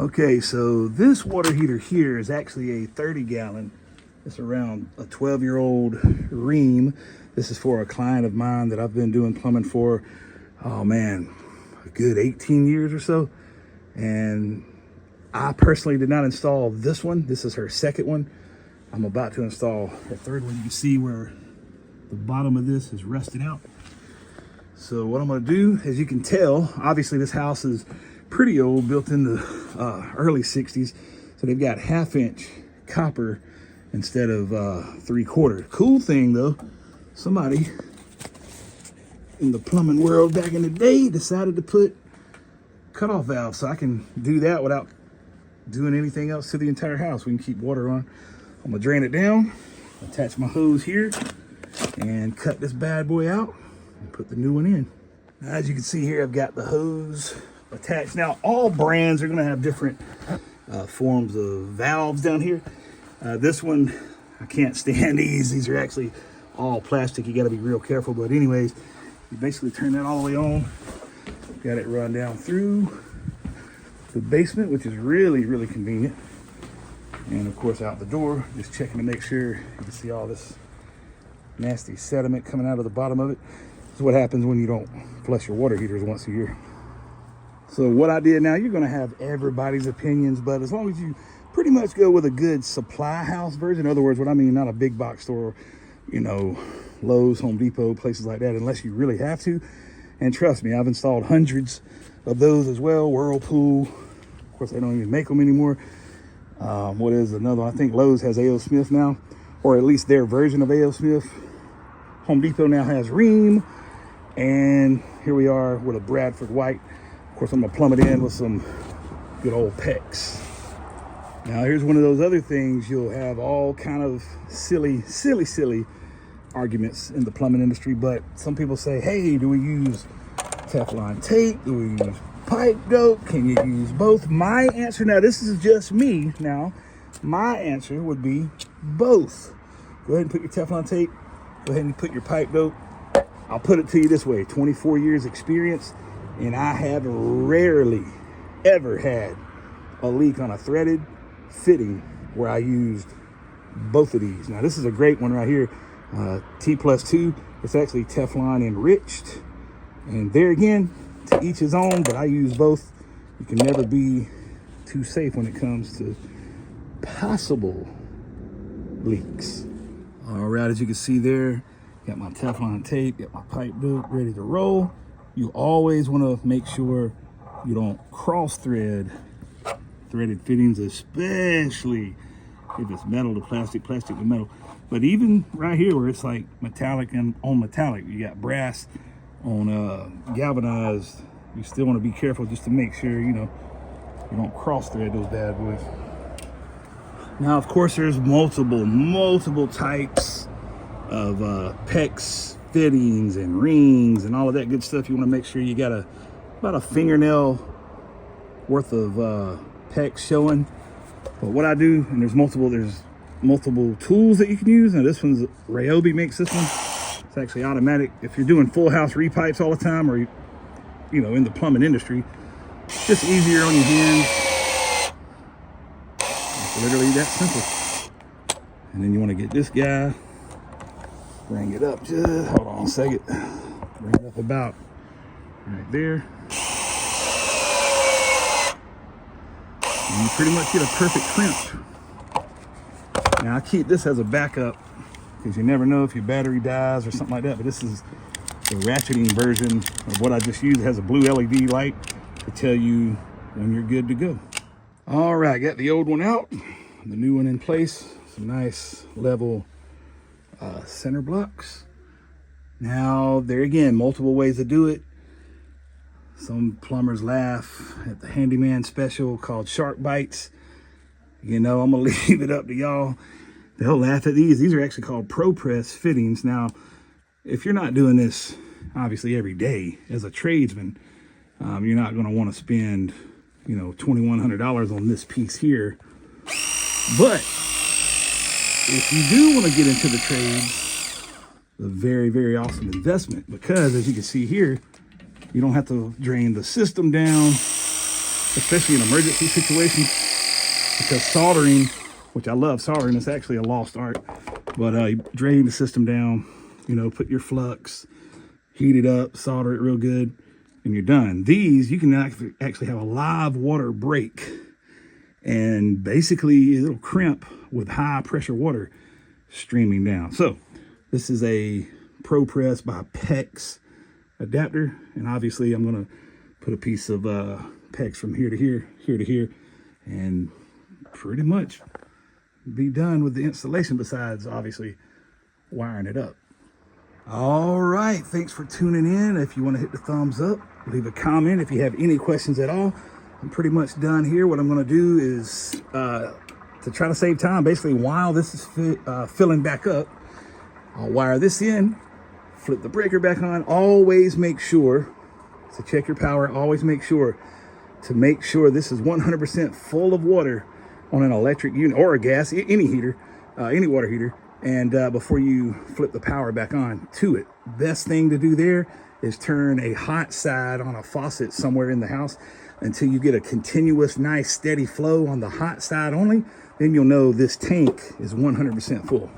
Okay, so this water heater here is actually a 30-gallon. It's around a 12-year-old ream. This is for a client of mine that I've been doing plumbing for, oh man, a good 18 years or so. And I personally did not install this one. This is her second one. I'm about to install her third one. You can see where the bottom of this is rusted out. So what I'm gonna do, as you can tell, obviously this house is pretty old, built in the early 60s. So they've got 1/2-inch copper instead of 3/4. Cool thing though, somebody in the plumbing world back in the day decided to put cutoff valves, so I can do that without doing anything else to the entire house. We can keep water on. I'm gonna drain it down, attach my hose here, and cut this bad boy out and put the new one in. Now, as you can see here, I've got the hose attached. Now, all brands are gonna have different forms of valves down here. This one, I can't stand these. These are actually all plastic. You gotta be real careful. But anyways, you basically turn that all the way on. Got it run down through the basement, which is really, really convenient. And of course out the door, just checking to make sure. You can see all this nasty sediment coming out of the bottom of it. This is what happens when you don't flush your water heaters once a year. So what I did now, you're gonna have everybody's opinions, but as long as you pretty much go with a good supply house version, in other words, what I mean, not a big box store, you know, Lowe's, Home Depot, places like that, unless you really have to. And trust me, I've installed hundreds of those as well. Whirlpool, of course, they don't even make them anymore. What is another one? I think Lowe's has A.O. Smith now, or at least their version of A.O. Smith. Home Depot now has Ream, and here we are with a Bradford White. Of course, I'm gonna plumb it in with some good old PEX. Now, here's one of those other things. You'll have all kind of silly arguments in the plumbing industry, but some people say, hey, do we use Teflon tape? Do we use pipe dope? Can you use both? My answer, now this is just me now, my answer would be both. Go ahead and put your Teflon tape, go ahead and put your pipe dope. I'll put it to you this way, 24 years experience, and I have rarely ever had a leak on a threaded fitting where I used both of these. Now this is a great one right here. T+2, it's actually Teflon enriched, and there again, to each his own, but I use both. You can never be too safe when it comes to possible leaks. All right, as you can see there, got my Teflon tape, got my pipe dope ready to roll. You always want to make sure you don't cross threaded fittings, especially if it's metal to plastic, plastic to metal. But even right here where it's like metallic and on metallic, you got brass on galvanized, you still want to be careful just to make sure, you know, you don't cross thread those bad boys. Now, of course, there's multiple types of PEX fittings and rings and all of that good stuff. You want to make sure you got about a fingernail worth of PEX showing. But what I do, and there's multiple tools that you can use. Now this one's Ryobi makes this one. It's actually automatic. If you're doing full house repipes all the time, or you know, in the plumbing industry, it's just easier on your hands. It's literally that simple. And then you want to get this guy, bring it up just, hold on a second, bring it up about right there. And you pretty much get a perfect crimp. Now I keep this as a backup because you never know if your battery dies or something like that, but this is the ratcheting version of what I just used. It has a blue LED light to tell you when you're good to go. All right, got the old one out, the new one in place. Some nice level center blocks. Now, there again, multiple ways to do it. Some plumbers laugh at the handyman special called shark bites. You know, I'm gonna leave it up to y'all. They'll laugh at these. These are actually called ProPress fittings. Now, if you're not doing this, obviously every day as a tradesman, you're not gonna wanna spend, you know, $2,100 on this piece here. But if you do wanna get into the trades, a very, very awesome investment, because as you can see here, you don't have to drain the system down. especially in emergency situations, because soldering, which I love soldering, it's actually a lost art, but you drain the system down, you know, put your flux, heat it up, solder it real good, and you're done. These, you can actually have a live water break, and basically it'll crimp with high pressure water streaming down. So this is a ProPress by PEX adapter, and obviously I'm gonna put a piece of PEX from here to here, here to here, and pretty much be done with the installation, besides obviously wiring it up. All right, thanks for tuning in. If you want to hit the thumbs up, leave a comment if you have any questions at all. I'm pretty much done here. What I'm going to do is to try to save time, basically while this is filling back up, I'll wire this in, flip the breaker back on. Always make sure to check your power. Always make sure this is 100% full of water on an electric unit or a gas, any heater, any water heater. And before you flip the power back on to it, best thing to do there is turn a hot side on a faucet somewhere in the house until you get a continuous, nice, steady flow on the hot side only. Then you'll know this tank is 100% full.